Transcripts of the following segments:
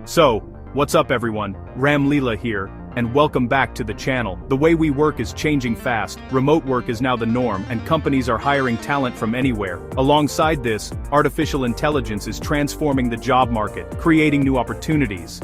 So, what's up everyone, Ram Leela here, and welcome back to the channel. The way we work is changing fast, remote work is now the norm, and companies are hiring talent from anywhere. Alongside this, artificial intelligence is transforming the job market, creating new opportunities.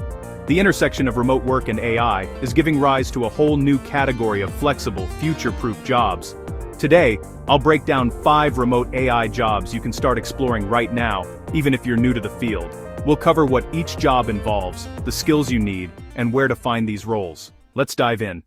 The intersection of remote work and AI is giving rise to a whole new category of flexible, future-proof jobs. Today, I'll break down 5 remote AI jobs you can start exploring right now, even if you're new to the field. We'll cover what each job involves, the skills you need, and where to find these roles. Let's dive in.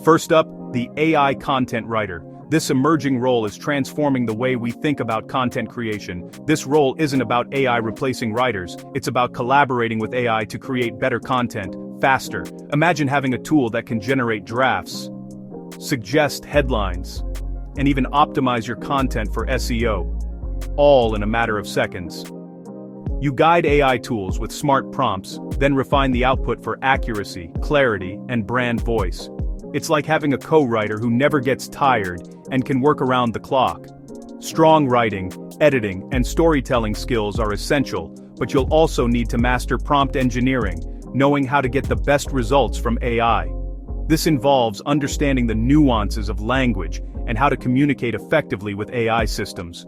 First up, the AI content writer. This emerging role is transforming the way we think about content creation. This role isn't about AI replacing writers, it's about collaborating with AI to create better content, faster. Imagine having a tool that can generate drafts, suggest headlines, and even optimize your content for SEO. All in a matter of seconds. You guide AI tools with smart prompts, then refine the output for accuracy, clarity, and brand voice. It's like having a co-writer who never gets tired and can work around the clock. Strong writing, editing, and storytelling skills are essential, but you'll also need to master prompt engineering, knowing how to get the best results from AI. This involves understanding the nuances of language and how to communicate effectively with AI systems.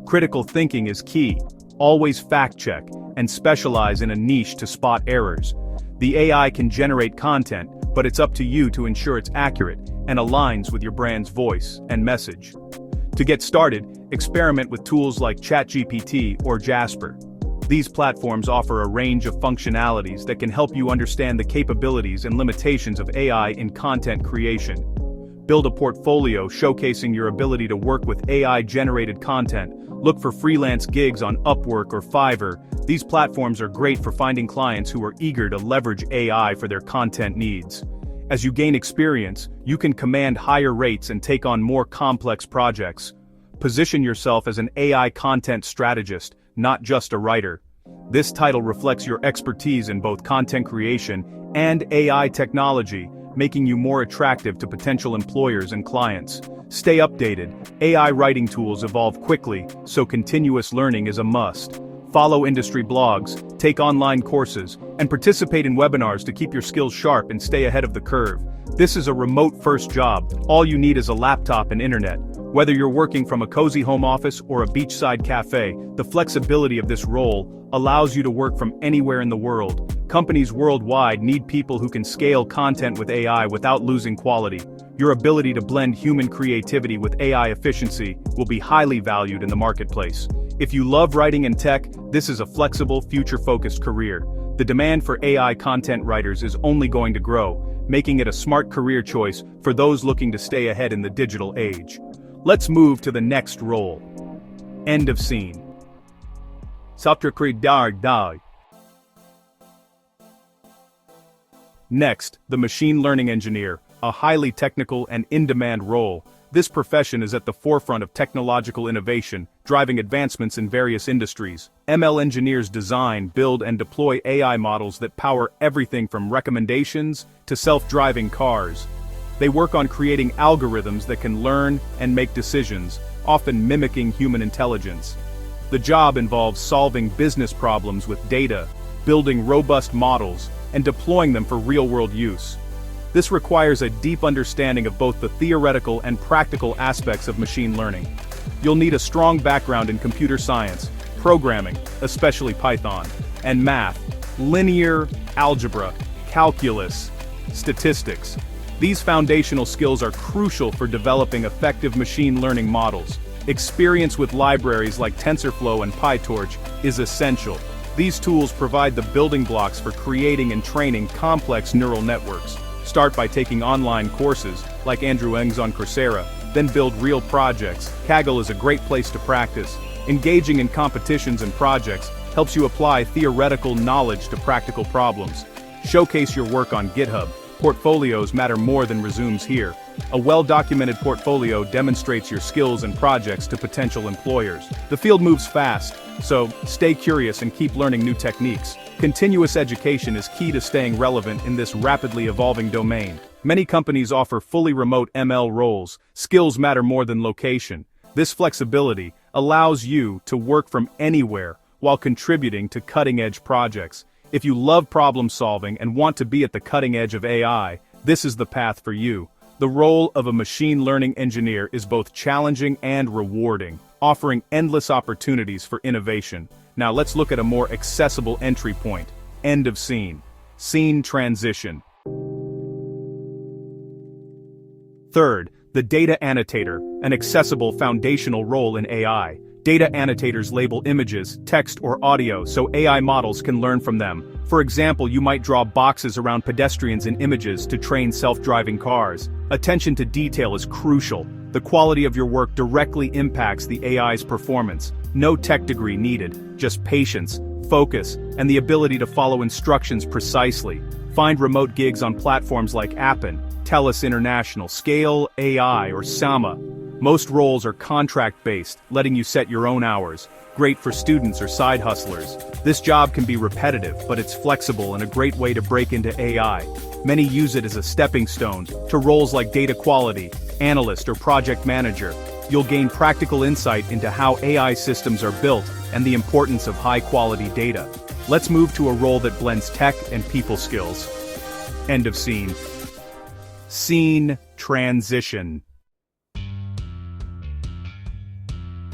Critical thinking is key. Always fact-check and specialize in a niche to spot errors. The AI can generate content, but it's up to you to ensure it's accurate and aligns with your brand's voice and message. To get started, experiment with tools like ChatGPT or Jasper. These platforms offer a range of functionalities that can help you understand the capabilities and limitations of AI in content creation. Build a portfolio showcasing your ability to work with AI-generated content. Look for freelance gigs on Upwork or Fiverr. These platforms are great for finding clients who are eager to leverage AI for their content needs. As you gain experience, you can command higher rates and take on more complex projects. Position yourself as an AI content strategist, not just a writer. This title reflects your expertise in both content creation and AI technology, making you more attractive to potential employers and clients. Stay updated. AI writing tools evolve quickly, so continuous learning is a must. Follow industry blogs, take online courses, and participate in webinars to keep your skills sharp and stay ahead of the curve. This is a remote-first job. All you need is a laptop and internet. Whether you're working from a cozy home office or a beachside cafe, the flexibility of this role allows you to work from anywhere in the world. Companies worldwide need people who can scale content with AI without losing quality. Your ability to blend human creativity with AI efficiency will be highly valued in the marketplace. If you love writing and tech, this is a flexible, future-focused career. The demand for AI content writers is only going to grow, making it a smart career choice for those looking to stay ahead in the digital age. Let's move to the next role. End of scene. Next, the machine learning engineer, a highly technical and in-demand role. This profession is at the forefront of technological innovation, driving advancements in various industries. ML engineers design, build, and deploy AI models that power everything from recommendations to self-driving cars. They work on creating algorithms that can learn and make decisions, often mimicking human intelligence. The job involves solving business problems with data, building robust models, and deploying them for real-world use. This requires a deep understanding of both the theoretical and practical aspects of machine learning. You'll need a strong background in computer science, programming, especially Python, and math, linear algebra, calculus, statistics. These foundational skills are crucial for developing effective machine learning models. Experience with libraries like TensorFlow and PyTorch is essential. These tools provide the building blocks for creating and training complex neural networks. Start by taking online courses, like Andrew Ng's on Coursera, then build real projects. Kaggle is a great place to practice. Engaging in competitions and projects helps you apply theoretical knowledge to practical problems. Showcase your work on GitHub. Portfolios matter more than resumes here. A well-documented portfolio demonstrates your skills and projects to potential employers. The field moves fast, so stay curious and keep learning new techniques. Continuous education is key to staying relevant in this rapidly evolving domain. Many companies offer fully remote ML roles. Skills matter more than location. This flexibility allows you to work from anywhere while contributing to cutting-edge projects. If you love problem solving and want to be at the cutting edge of AI, this is the path for you. The role of a machine learning engineer is both challenging and rewarding, offering endless opportunities for innovation. Now let's look at a more accessible entry point. End of scene. Scene transition. Third, the Data Annotator, an accessible foundational role in AI. Data annotators label images, text, or audio so AI models can learn from them. For example, you might draw boxes around pedestrians in images to train self-driving cars. Attention to detail is crucial. The quality of your work directly impacts the AI's performance. No tech degree needed, just patience, focus, and the ability to follow instructions precisely. Find remote gigs on platforms like Appen, TELUS International, Scale AI, or Sama. Most roles are contract-based, letting you set your own hours. Great for students or side hustlers. This job can be repetitive, but it's flexible and a great way to break into AI. Many use it as a stepping stone to roles like data quality, analyst, or project manager. You'll gain practical insight into how AI systems are built and the importance of high-quality data. Let's move to a role that blends tech and people skills. End of scene. Scene transition.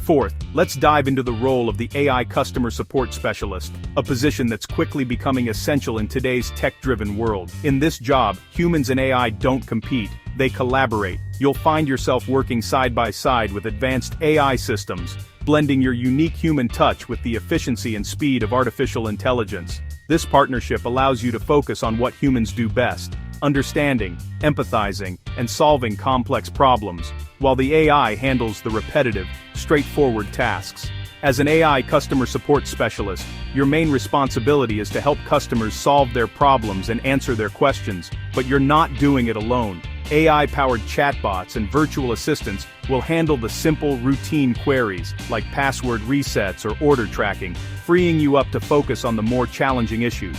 Fourth, let's dive into the role of the AI customer support specialist, a position that's quickly becoming essential in today's tech-driven world. In this job, humans and AI don't compete, they collaborate. You'll find yourself working side by side with advanced AI systems, blending your unique human touch with the efficiency and speed of artificial intelligence. This partnership allows you to focus on what humans do best: understanding, empathizing, and solving complex problems, while the AI handles the repetitive, straightforward tasks. As an AI customer support specialist, your main responsibility is to help customers solve their problems and answer their questions, but you're not doing it alone. AI-powered chatbots and virtual assistants will handle the simple, routine queries, like password resets or order tracking, freeing you up to focus on the more challenging issues.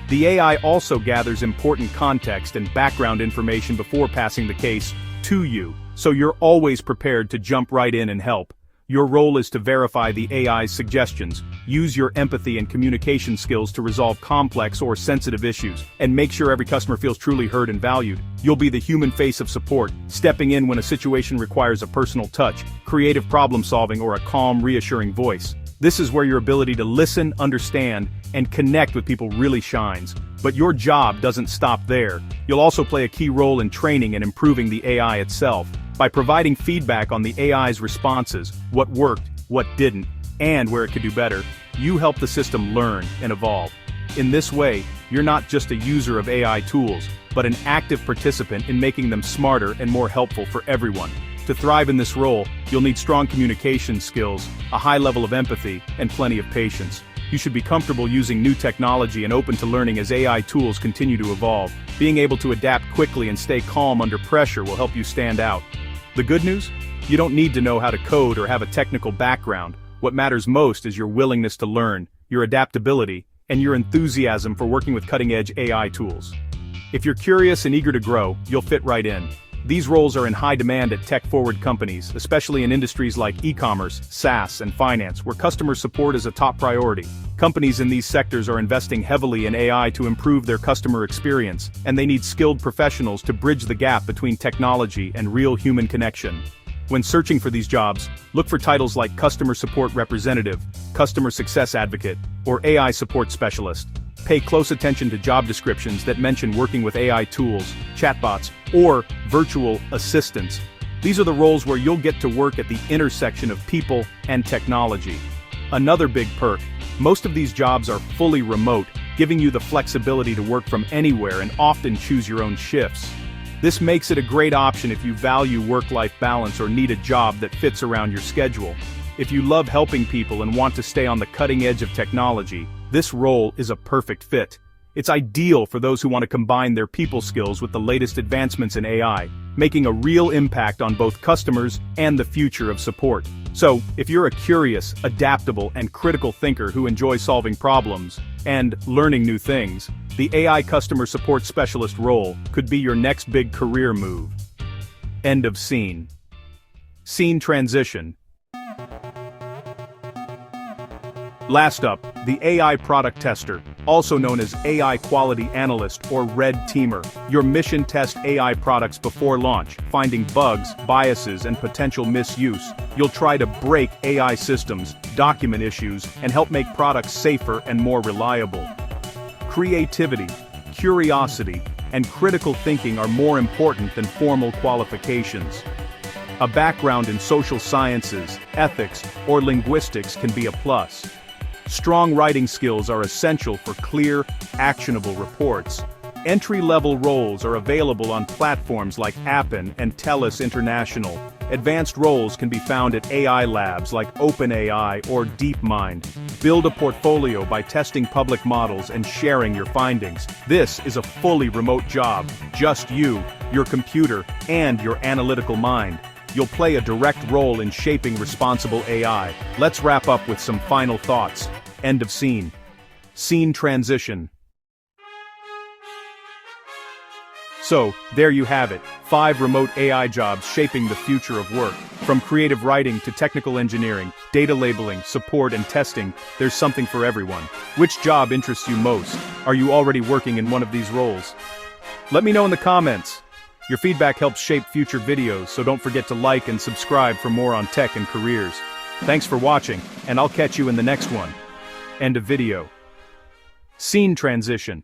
The AI also gathers important context and background information before passing the case to you, so you're always prepared to jump right in and help. Your role is to verify the AI's suggestions, use your empathy and communication skills to resolve complex or sensitive issues, and make sure every customer feels truly heard and valued. You'll be the human face of support, stepping in when a situation requires a personal touch, creative problem solving, or a calm, reassuring voice. This is where your ability to listen, understand, and connect with people really shines. But your job doesn't stop there. You'll also play a key role in training and improving the AI itself. By providing feedback on the AI's responses, what worked, what didn't, and where it could do better, you help the system learn and evolve. In this way, you're not just a user of AI tools, but an active participant in making them smarter and more helpful for everyone. To thrive in this role, you'll need strong communication skills, a high level of empathy, and plenty of patience. You should be comfortable using new technology and open to learning as AI tools continue to evolve. Being able to adapt quickly and stay calm under pressure will help you stand out. The good news? You don't need to know how to code or have a technical background. What matters most is your willingness to learn, your adaptability, and your enthusiasm for working with cutting-edge AI tools. If you're curious and eager to grow, you'll fit right in. These roles are in high demand at tech-forward companies, especially in industries like e-commerce, SaaS, and finance, where customer support is a top priority. Companies in these sectors are investing heavily in AI to improve their customer experience, and they need skilled professionals to bridge the gap between technology and real human connection. When searching for these jobs, look for titles like Customer Support Representative, Customer Success Advocate, or AI Support Specialist. Pay close attention to job descriptions that mention working with AI tools, chatbots, or virtual assistants. These are the roles where you'll get to work at the intersection of people and technology. Another big perk: most of these jobs are fully remote, giving you the flexibility to work from anywhere and often choose your own shifts. This makes it a great option if you value work-life balance or need a job that fits around your schedule. If you love helping people and want to stay on the cutting edge of technology, this role is a perfect fit. It's ideal for those who want to combine their people skills with the latest advancements in AI, making a real impact on both customers and the future of support. So, if you're a curious, adaptable, and critical thinker who enjoys solving problems and learning new things, the AI customer support specialist role could be your next big career move. End of scene. Scene transition. Last up, the AI product tester, also known as AI quality analyst or red teamer. Your mission test AI products before launch, finding bugs, biases, and potential misuse. You'll try to break AI systems, document issues, and help make products safer and more reliable. Creativity, curiosity, and critical thinking are more important than formal qualifications. A background in social sciences, ethics, or linguistics can be a plus. Strong writing skills are essential for clear, actionable reports. Entry-level roles are available on platforms like Appen and TELUS International. Advanced roles can be found at AI labs like OpenAI or DeepMind. Build a portfolio by testing public models and sharing your findings. This is a fully remote job. Just you, your computer, and your analytical mind. You'll play a direct role in shaping responsible AI. Let's wrap up with some final thoughts. End of scene. Scene transition. So, there you have it, 5 remote AI jobs shaping the future of work. From creative writing to technical engineering, data labeling, support and testing, there's something for everyone. Which job interests you most? Are you already working in one of these roles? Let me know in the comments. Your feedback helps shape future videos, so don't forget to like and subscribe for more on tech and careers. Thanks for watching, and I'll catch you in the next one. End of video. Scene transition.